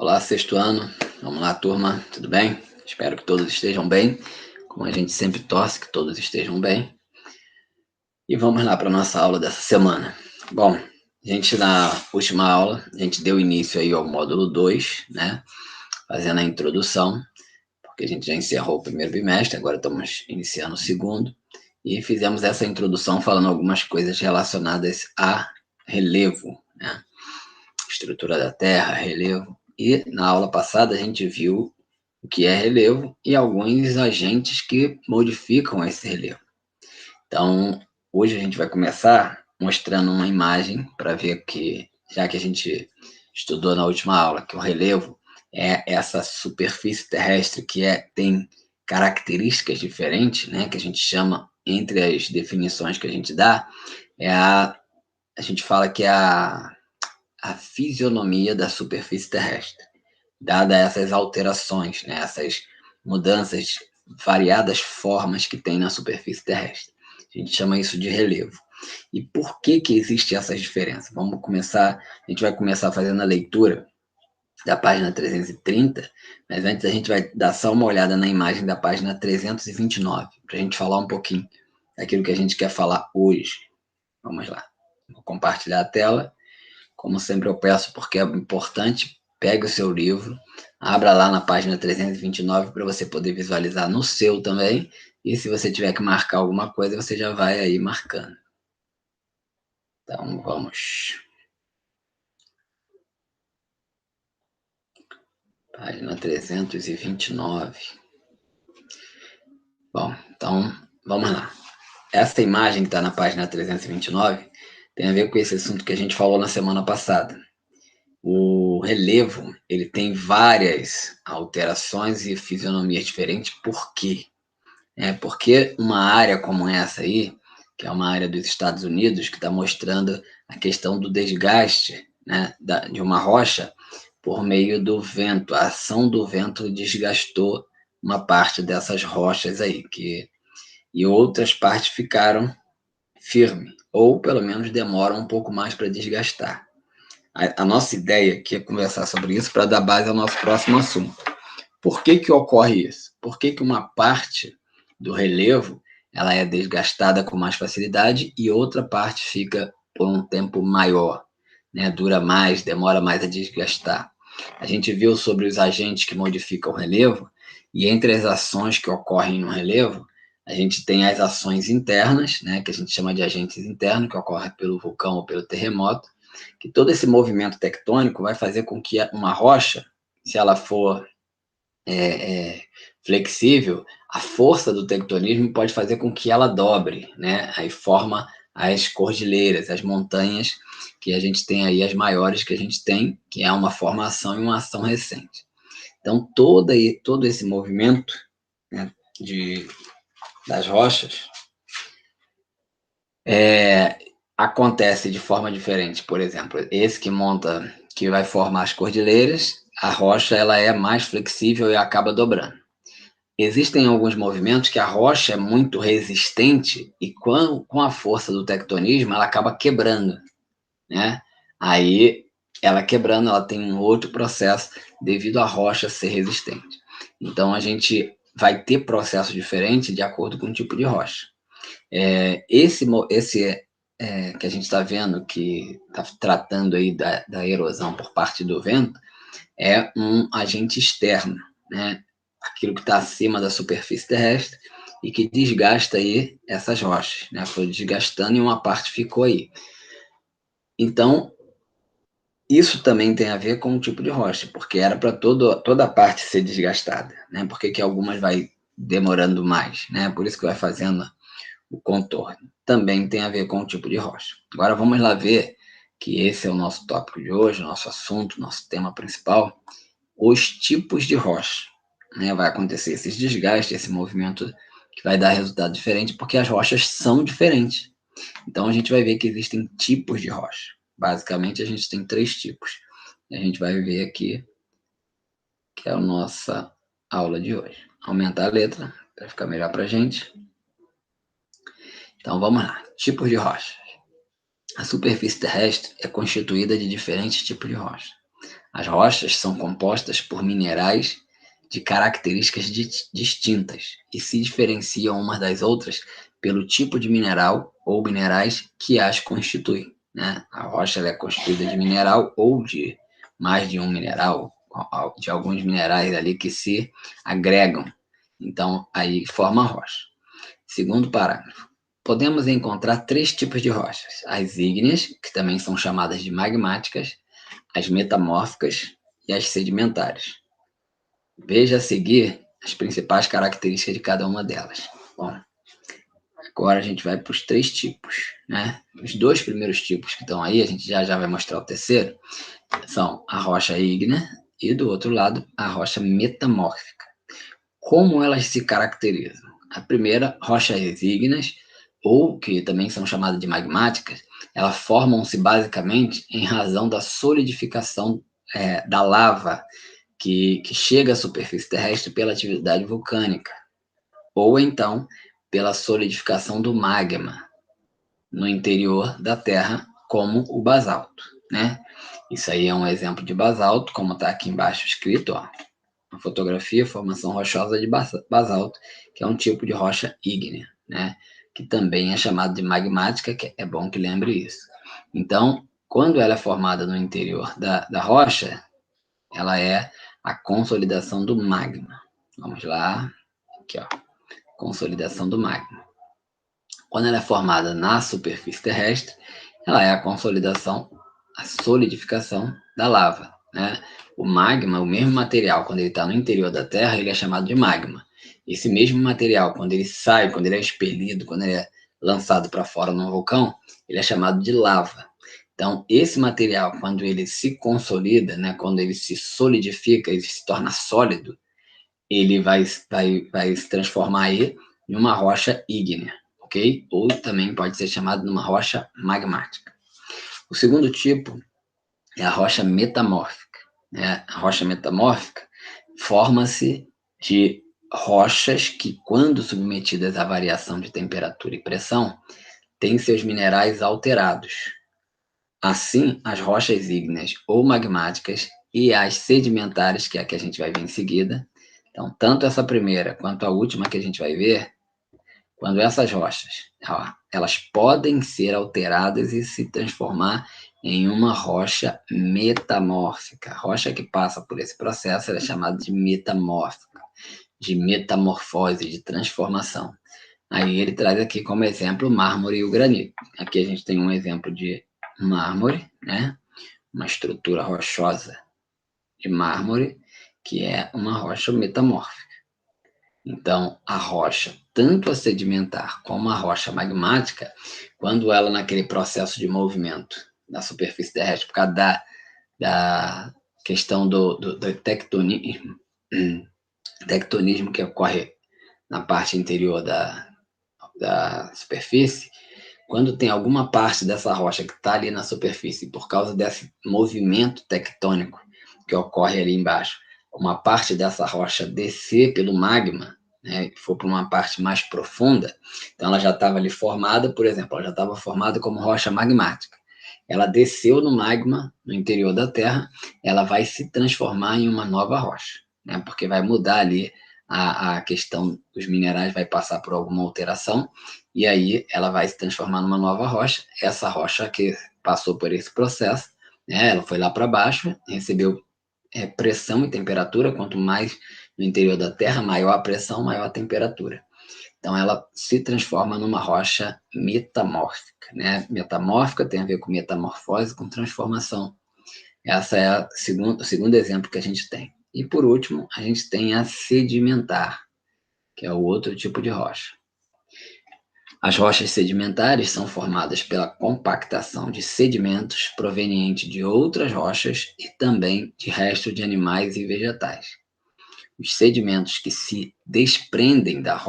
Olá, sexto ano. Vamos lá, turma. Tudo bem? Espero que todos estejam bem. Como a gente sempre torce que todos estejam bem. E vamos lá para a nossa aula dessa semana. Bom, na última aula, a gente deu início aí ao módulo 2, né? Fazendo a introdução, porque a gente já encerrou o primeiro bimestre, agora estamos iniciando o segundo. E fizemos essa introdução falando algumas coisas relacionadas a relevo, né? Estrutura da Terra, relevo. E na aula passada a gente viu o que é relevo e alguns agentes que modificam esse relevo. Então, hoje a gente vai começar mostrando uma imagem para ver que, já que a gente estudou na última aula, que o relevo é essa superfície terrestre que tem características diferentes, né, que a gente chama, entre as definições que a gente dá, a gente fala que é a fisionomia da superfície terrestre, dada essas alterações, né, essas mudanças, variadas formas que tem na superfície terrestre. A gente chama isso de relevo. E por que existe essas diferenças? A gente vai começar fazendo a leitura da página 330, mas antes a gente vai dar só uma olhada na imagem da página 329, para a gente falar um pouquinho daquilo que a gente quer falar hoje. Vamos lá. Vou compartilhar a tela. Como sempre eu peço, porque é importante, pegue o seu livro, abra lá na página 329 para você poder visualizar no seu também, e se você tiver que marcar alguma coisa, você já vai aí marcando. Então, vamos. Página 329. Bom, então, vamos lá. Essa imagem que está na página 329 tem a ver com esse assunto que a gente falou na semana passada. O relevo, ele tem várias alterações e fisionomias diferentes. Por quê? Porque uma área como essa aí, que é uma área dos Estados Unidos, que está mostrando a questão do desgaste, né, de uma rocha por meio do vento. A ação do vento desgastou uma parte dessas rochas aí, e outras partes ficaram firmes, ou pelo menos demoram um pouco mais para desgastar. A nossa ideia aqui é conversar sobre isso para dar base ao nosso próximo assunto. Por que ocorre isso? Por que uma parte do relevo ela é desgastada com mais facilidade e outra parte fica por um tempo maior, né? Dura mais, demora mais a desgastar. A gente viu sobre os agentes que modificam o relevo, e entre as ações que ocorrem no relevo, a gente tem as ações internas, né, que a gente chama de agentes internos, que ocorrem pelo vulcão ou pelo terremoto, que todo esse movimento tectônico vai fazer com que uma rocha, se ela for flexível, a força do tectonismo pode fazer com que ela dobre, né? Aí forma as cordilheiras, as montanhas que a gente tem aí, as maiores que a gente tem, que é uma formação e uma ação recente. Então, todo esse movimento, né, das rochas acontece de forma diferente. Por exemplo, esse que vai formar as cordilheiras, a rocha ela é mais flexível e acaba dobrando. Existem alguns movimentos que a rocha é muito resistente e com a força do tectonismo ela acaba quebrando, né? Aí ela quebrando, ela tem um outro processo devido à rocha ser resistente. Então a gente vai ter processo diferente de acordo com o tipo de rocha. Esse que a gente está vendo que está tratando aí da erosão por parte do vento é um agente externo, né? Aquilo que está acima da superfície terrestre e que desgasta aí essas rochas, né? Foi desgastando e uma parte ficou aí. Então, isso também tem a ver com o tipo de rocha, porque era para toda a parte ser desgastada, né? Por que algumas vai demorando mais, né? Por isso que vai fazendo o contorno. Também tem a ver com o tipo de rocha. Agora vamos lá ver que esse é o nosso tópico de hoje, nosso assunto, nosso tema principal, os tipos de rocha, né? Vai acontecer esses desgastes, esse movimento que vai dar resultado diferente, porque as rochas são diferentes. Então a gente vai ver que existem tipos de rocha. Basicamente a gente tem 3 tipos. E a gente vai ver aqui, que é a nossa aula de hoje. Aumentar a letra, para ficar melhor para a gente. Então vamos lá. Tipos de rocha. A superfície terrestre é constituída de diferentes tipos de rocha. As rochas são compostas por minerais de características distintas e se diferenciam umas das outras pelo tipo de mineral ou minerais que as constituem, né? A rocha ela é constituída de mineral ou de mais de um mineral, de alguns minerais ali que se agregam. Então, aí forma a rocha. Segundo parágrafo. Podemos encontrar três tipos de rochas: as ígneas, que também são chamadas de magmáticas, as metamórficas e as sedimentares. Veja a seguir as principais características de cada uma delas. Bom, agora a gente vai para os três tipos, né? Os dois primeiros tipos que estão aí, a gente já vai mostrar o terceiro, são a rocha ígnea e, do outro lado, a rocha metamórfica. Como elas se caracterizam? A primeira, rochas ígneas, ou que também são chamadas de magmáticas, elas formam-se basicamente em razão da solidificação da lava que chega à superfície terrestre pela atividade vulcânica, ou então pela solidificação do magma no interior da Terra, como o basalto, né? Isso aí é um exemplo de basalto, como está aqui embaixo escrito, ó. A fotografia, formação rochosa de basalto, que é um tipo de rocha ígnea, né? Que também é chamado de magmática, que é bom que lembre isso. Então, quando ela é formada no interior da rocha, ela é a consolidação do magma. Vamos lá, aqui ó, consolidação do magma. Quando ela é formada na superfície terrestre, ela é a consolidação, a solidificação da lava, né? O magma, o mesmo material, quando ele está no interior da Terra, ele é chamado de magma. Esse mesmo material, quando ele sai, quando ele é expelido, quando ele é lançado para fora num vulcão, ele é chamado de lava. Então, esse material, quando ele se consolida, né, quando ele se solidifica, ele se torna sólido, ele vai se transformar aí em uma rocha ígnea, ok? Ou também pode ser chamado de uma rocha magmática. O segundo tipo é a rocha metamórfica, né? A rocha metamórfica forma-se de rochas que, quando submetidas à variação de temperatura e pressão, têm seus minerais alterados. Assim, as rochas ígneas ou magmáticas e as sedimentares, que é a que a gente vai ver em seguida. Então, tanto essa primeira quanto a última que a gente vai ver, quando essas rochas, ó, elas podem ser alteradas e se transformar em uma rocha metamórfica. A rocha que passa por esse processo é chamada de metamórfica, de metamorfose, de transformação. Aí ele traz aqui como exemplo o mármore e o granito. Aqui a gente tem um exemplo de mármore, né? Uma estrutura rochosa de mármore, que é uma rocha metamórfica. Então, a rocha, tanto a sedimentar como a rocha magmática, quando ela naquele processo de movimento da superfície terrestre, por causa da questão do tectonismo que ocorre na parte interior da superfície, quando tem alguma parte dessa rocha que está ali na superfície, por causa desse movimento tectônico que ocorre ali embaixo, uma parte dessa rocha descer pelo magma, né, for para uma parte mais profunda, então ela já estava ali formada, por exemplo, ela já estava formada como rocha magmática. Ela desceu no magma, no interior da Terra, ela vai se transformar em uma nova rocha, né, porque vai mudar ali a questão dos minerais, vai passar por alguma alteração, e aí ela vai se transformar numa nova rocha. Essa rocha que passou por esse processo, né, ela foi lá para baixo, recebeu pressão e temperatura. Quanto mais no interior da Terra, maior a pressão, maior a temperatura. Então ela se transforma numa rocha metamórfica, né? Metamórfica tem a ver com metamorfose, com transformação. Essa é o segundo exemplo que a gente tem. E por último, a gente tem a sedimentar, que é o outro tipo de rocha. As rochas sedimentares são formadas pela compactação de sedimentos provenientes de outras rochas e também de restos de animais e vegetais. Os sedimentos que se desprendem das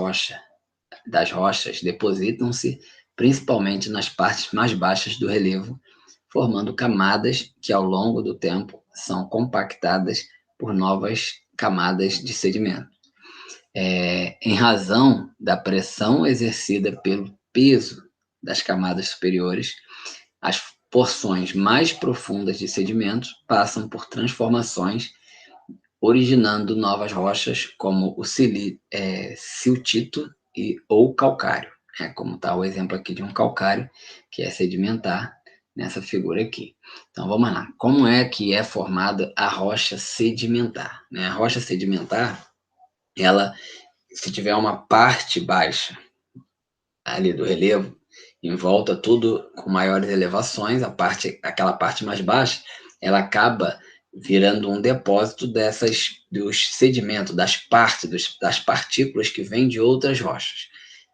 rochas, depositam-se principalmente nas partes mais baixas do relevo, formando camadas que, ao longo do tempo, são compactadas por novas camadas de sedimento. Em razão da pressão exercida pelo peso das camadas superiores, as porções mais profundas de sedimentos passam por transformações, originando novas rochas, como o siltito ou calcário. Como está o exemplo aqui de um calcário, que é sedimentar, nessa figura aqui. Então, vamos lá. Como é que é formada a rocha sedimentar? A rocha sedimentar, ela, se tiver uma parte baixa ali do relevo, em volta tudo com maiores elevações, aquela parte mais baixa, ela acaba virando um depósito dos sedimentos, das partículas que vêm de outras rochas.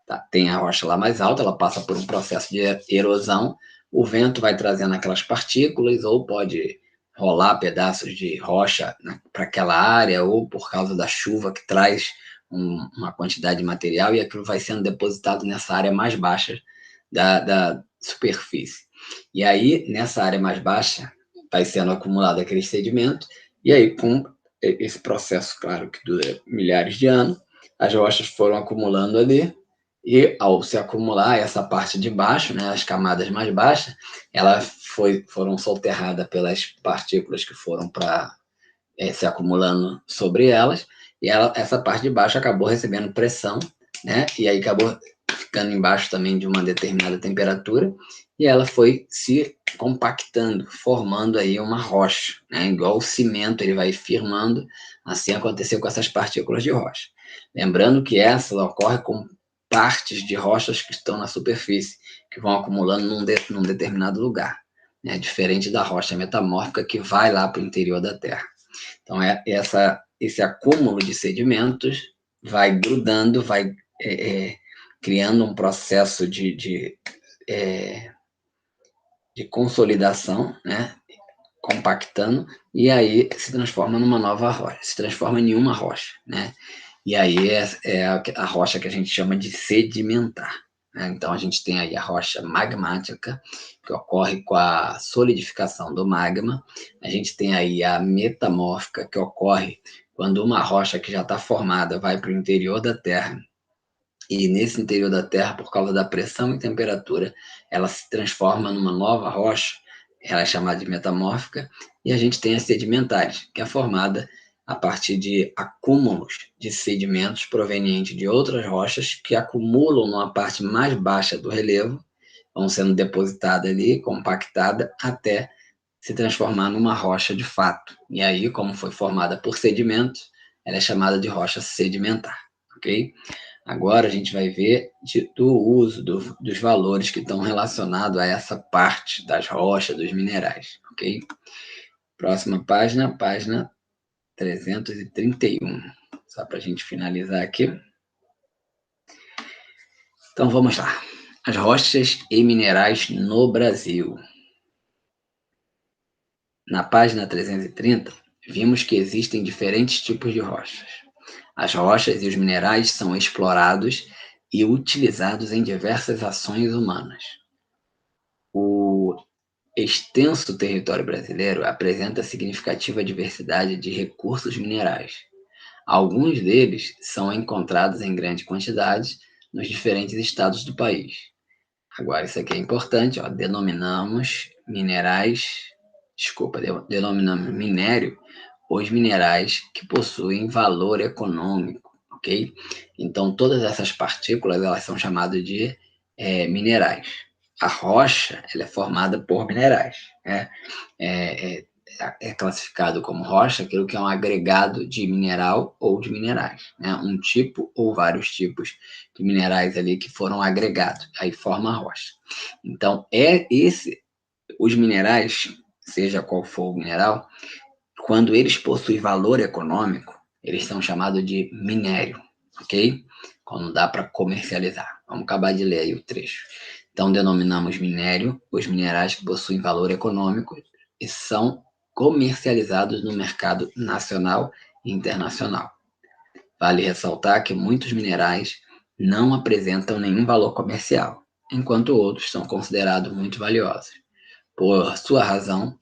Tá? Tem a rocha lá mais alta, ela passa por um processo de erosão, o vento vai trazendo aquelas partículas, ou pode rolar pedaços de rocha, né, para aquela área, ou por causa da chuva que traz uma quantidade de material, e aquilo vai sendo depositado nessa área mais baixa da superfície. E aí, nessa área mais baixa, vai sendo acumulado aquele sedimento, e aí, com esse processo, claro, que dura milhares de anos, as rochas foram acumulando ali, e ao se acumular essa parte de baixo, né, as camadas mais baixas, foram soterradas pelas partículas que foram se acumulando sobre elas, e essa parte de baixo acabou recebendo pressão, né, e aí acabou ficando embaixo também de uma determinada temperatura, e ela foi se compactando, formando aí uma rocha, né, igual o cimento ele vai firmando, assim aconteceu com essas partículas de rocha. Lembrando que essa ocorre com partes de rochas que estão na superfície, que vão acumulando num determinado lugar, né, diferente da rocha metamórfica que vai lá para o interior da Terra. Então, esse acúmulo de sedimentos vai grudando, vai criando um processo de consolidação, né? Compactando, e aí se transforma numa nova rocha, se transforma em uma rocha, né? E aí é a rocha que a gente chama de sedimentar, né? Então a gente tem aí a rocha magmática, que ocorre com a solidificação do magma. A gente tem aí a metamórfica, que ocorre quando uma rocha que já está formada vai para o interior da Terra, e nesse interior da Terra, por causa da pressão e temperatura, ela se transforma numa nova rocha, ela é chamada de metamórfica, e a gente tem as sedimentares, que é formada a partir de acúmulos de sedimentos provenientes de outras rochas que acumulam numa parte mais baixa do relevo, vão sendo depositadas ali, compactadas, até se transformar numa rocha de fato. E aí, como foi formada por sedimentos, ela é chamada de rocha sedimentar, ok? Agora a gente vai ver do uso dos valores que estão relacionados a essa parte das rochas, dos minerais, ok? Próxima página, página 331. Só para a gente finalizar aqui. Então vamos lá. As rochas e minerais no Brasil. Na página 330, vimos que existem diferentes tipos de rochas. As rochas e os minerais são explorados e utilizados em diversas ações humanas. O extenso território brasileiro apresenta significativa diversidade de recursos minerais. Alguns deles são encontrados em grande quantidade nos diferentes estados do país. Agora, isso aqui é importante, ó, denominamos minério os minerais que possuem valor econômico, ok? Então, todas essas partículas, elas são chamadas de minerais. A rocha, ela é formada por minerais, né? É classificado como rocha aquilo que é um agregado de mineral ou de minerais, né? Um tipo ou vários tipos de minerais ali que foram agregados, aí forma a rocha. Então, os minerais, seja qual for o mineral, quando eles possuem valor econômico, eles são chamados de minério, ok? Quando dá para comercializar. Vamos acabar de ler aí o trecho. Então, denominamos minério os minerais que possuem valor econômico e são comercializados no mercado nacional e internacional. Vale ressaltar que muitos minerais não apresentam nenhum valor comercial, enquanto outros são considerados muito valiosos, por sua razão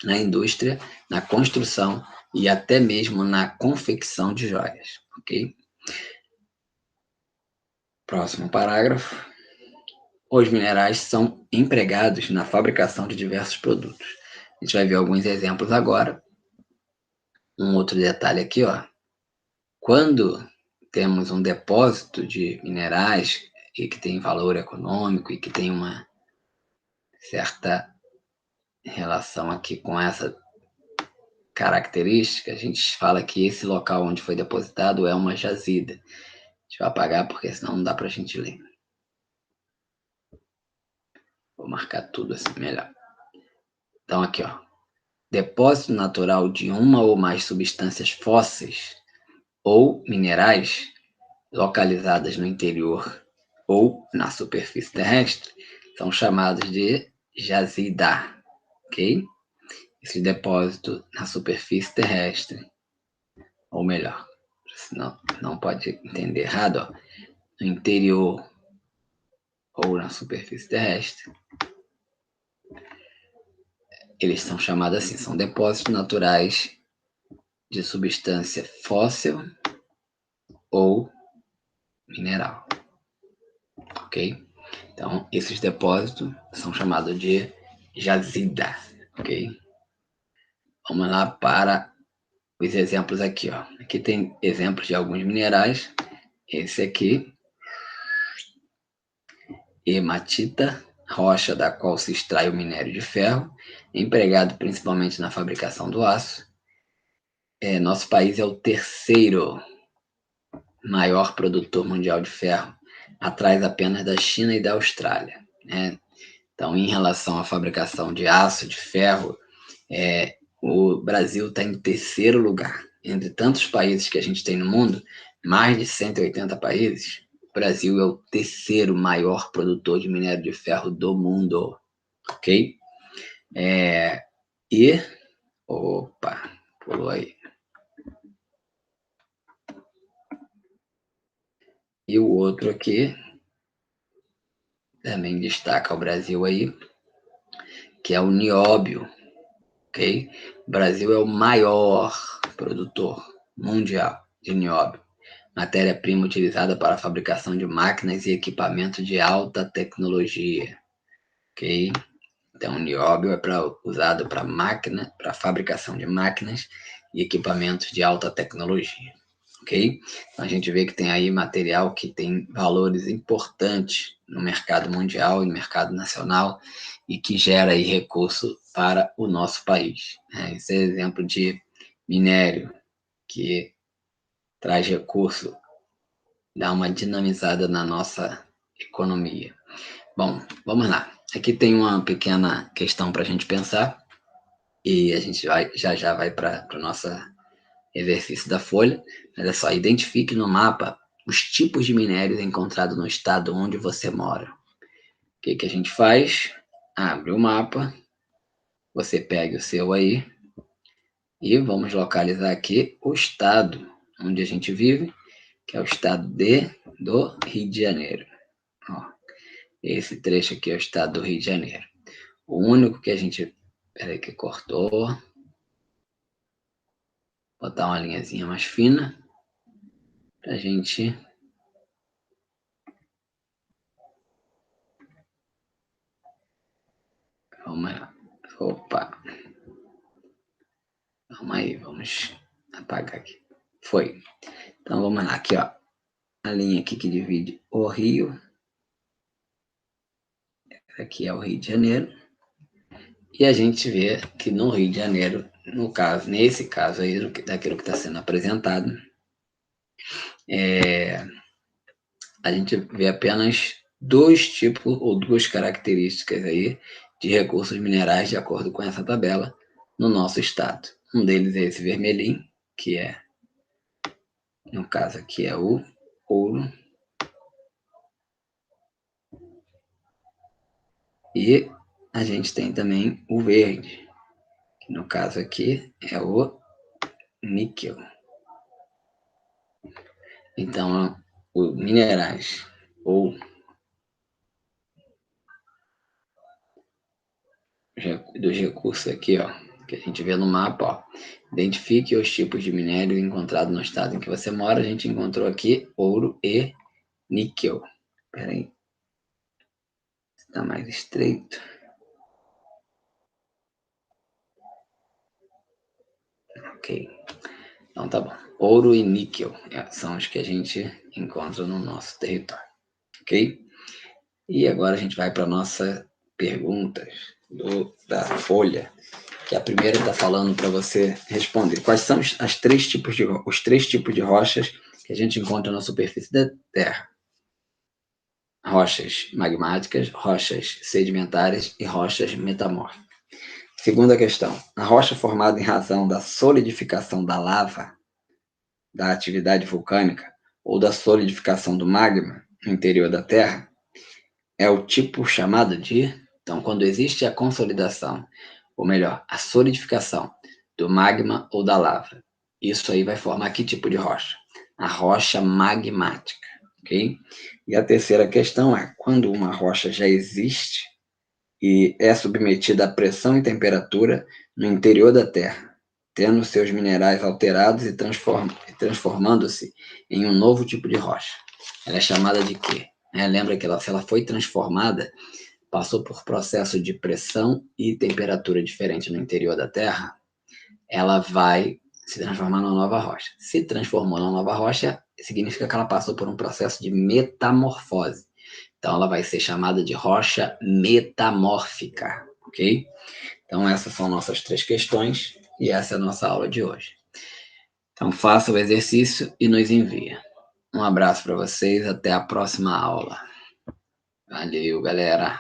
na indústria, na construção e até mesmo na confecção de joias, ok? Próximo parágrafo. os minerais são empregados na fabricação de diversos produtos. A gente vai ver alguns exemplos agora. Um outro detalhe aqui, ó. Quando temos um depósito de minerais e que tem valor econômico e que tem uma certa relação aqui com essa característica, a gente fala que esse local onde foi depositado é uma jazida. A gente vai apagar porque senão não dá para a gente ler. Vou marcar tudo assim melhor. Então aqui, ó. Depósito natural de uma ou mais substâncias fósseis ou minerais localizadas no interior ou na superfície terrestre são chamados de jazida, ok? Esse depósito na superfície terrestre, ou melhor, senão não pode entender errado, ó, no interior ou na superfície terrestre, eles são chamados assim, são depósitos naturais de substância fóssil ou mineral, ok? Então, esses depósitos são chamados de jazida, ok? Vamos lá para os exemplos aqui, ó. Aqui tem exemplos de alguns minerais. Esse aqui, hematita, rocha da qual se extrai o minério de ferro, empregado principalmente na fabricação do aço. Nosso país é o terceiro maior produtor mundial de ferro, atrás apenas da China e da Austrália, né? Então, em relação à fabricação de aço, de ferro, o Brasil está em terceiro lugar. Entre tantos países que a gente tem no mundo, mais de 180 países, o Brasil é o terceiro maior produtor de minério de ferro do mundo, ok? Opa, pulou aí. E o outro aqui, também destaca o Brasil aí, que é o nióbio, ok? O Brasil é o maior produtor mundial de nióbio, matéria-prima utilizada para a fabricação de máquinas e equipamentos de alta tecnologia, ok? Então, o nióbio é usado para máquina, para fabricação de máquinas e equipamentos de alta tecnologia, ok? Então, a gente vê que tem aí material que tem valores importantes no mercado mundial e no mercado nacional e que gera aí recurso para o nosso país, né? Esse é exemplo de minério que traz recurso, dá uma dinamizada na nossa economia. Bom, vamos lá. Aqui tem uma pequena questão para a gente pensar e a gente já vai para o nosso exercício da folha. Olha só, identifique no mapa os tipos de minérios encontrados no estado onde você mora. O que a gente faz? Abre o mapa, você pega o seu aí e vamos localizar aqui o estado onde a gente vive, que é o estado do Rio de Janeiro. Ó, esse trecho aqui é o estado do Rio de Janeiro. O único que a gente... Peraí que cortou. Botar uma linhazinha mais fina. Pra gente... Vamos lá. Opa. Calma aí, vamos apagar aqui. Foi. Então vamos lá, aqui ó. A linha aqui que divide o Rio. Aqui é o Rio de Janeiro. E a gente vê que no Rio de Janeiro, no caso, nesse caso aí, daquilo que está sendo apresentado, a gente vê apenas dois tipos ou duas características aí de recursos minerais de acordo com essa tabela no nosso estado. Um deles é esse vermelhinho, que é, no caso aqui é o ouro, e a gente tem também o verde, que no caso aqui é o níquel. Então, os minerais ou dos recursos aqui, ó, que a gente vê no mapa, ó, identifique os tipos de minério encontrado no estado em que você mora. A gente encontrou aqui ouro e níquel. Espera aí. Está mais estreito. Ok. Então tá bom. Ouro e níquel são os que a gente encontra no nosso território. Ok? E agora a gente vai para nossas perguntas da folha, que a primeira está falando para você responder. Quais são os três tipos de rochas que a gente encontra na superfície da Terra? Rochas magmáticas, rochas sedimentares e rochas metamórficas. Segunda questão. A rocha formada em razão da solidificação da lava, da atividade vulcânica ou da solidificação do magma no interior da Terra é o tipo chamado de... Então, quando existe a consolidação, ou melhor, a solidificação do magma ou da lava, isso aí vai formar que tipo de rocha? A rocha magmática, ok? E a terceira questão é, quando uma rocha já existe e é submetida à pressão e temperatura no interior da Terra, tendo seus minerais alterados e transformando-se em um novo tipo de rocha. Ela é chamada de quê? Lembra que se ela foi transformada, passou por processo de pressão e temperatura diferente no interior da Terra, ela vai se transformar numa nova rocha. Se transformou numa nova rocha, significa que ela passou por um processo de metamorfose. Então, ela vai ser chamada de rocha metamórfica, ok? Então, essas são nossas três questões e essa é a nossa aula de hoje. Então, faça o exercício e nos envia. Um abraço para vocês, até a próxima aula. Valeu, galera!